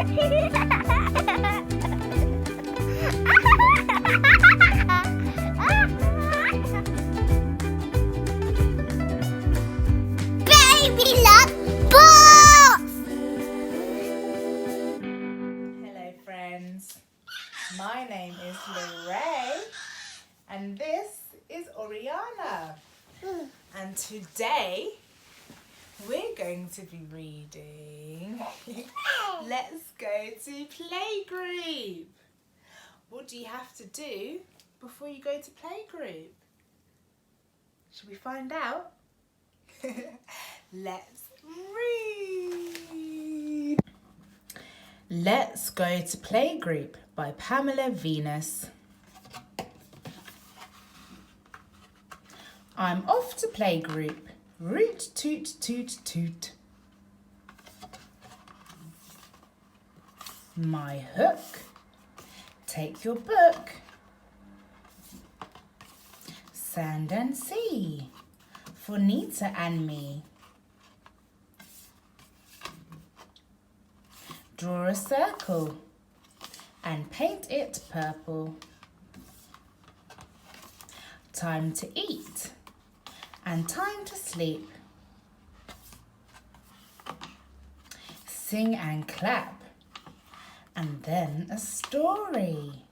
Baby love balls! Hello friends, my name is Lorraine and this is Oriana, and today we're going to be reading Let's Go to Playgroup. What do you have to do before you go to playgroup? Should we find out? Let's read. Let's Go to Playgroup by Pamela Venus. I'm off to playgroup. Root toot toot toot. My hook. Take your book. Sand and sea for Nita and me. Draw a circle and paint it purple. Time to eat and time to sleep. Sing and clap and then a story.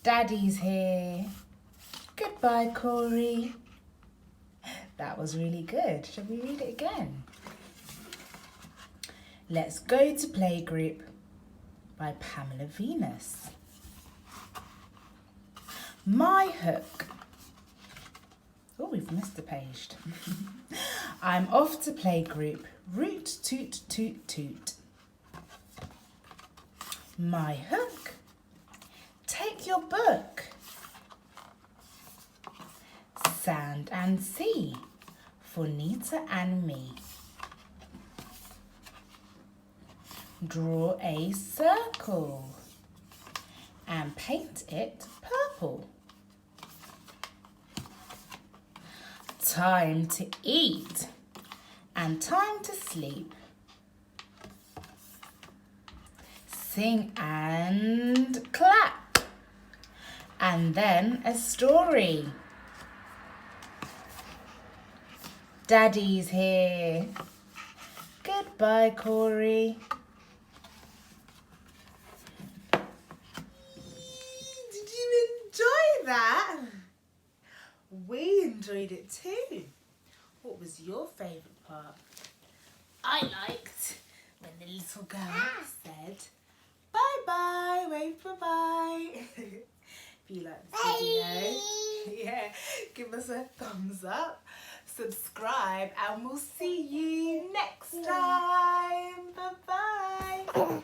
Daddy's here. Goodbye, Corey. That was really good. Shall we read it again? Let's Go to Playgroup by Pamela Venus. My hook. Oh, we've missed a page. I'm off to playgroup. Root toot toot toot. My hook. Take your book. Sand and sea for Nita and me. Draw a circle and paint it purple. Time to eat and time to sleep. Sing and clap and then a story. Daddy's here. Goodbye, Corey. Did you enjoy that? We enjoyed it too. What was your favourite part? I liked when the little girl said, bye-bye, wave bye-bye. If you like this video, yeah, give us a thumbs up. Subscribe and we'll see you next time. Bye-bye.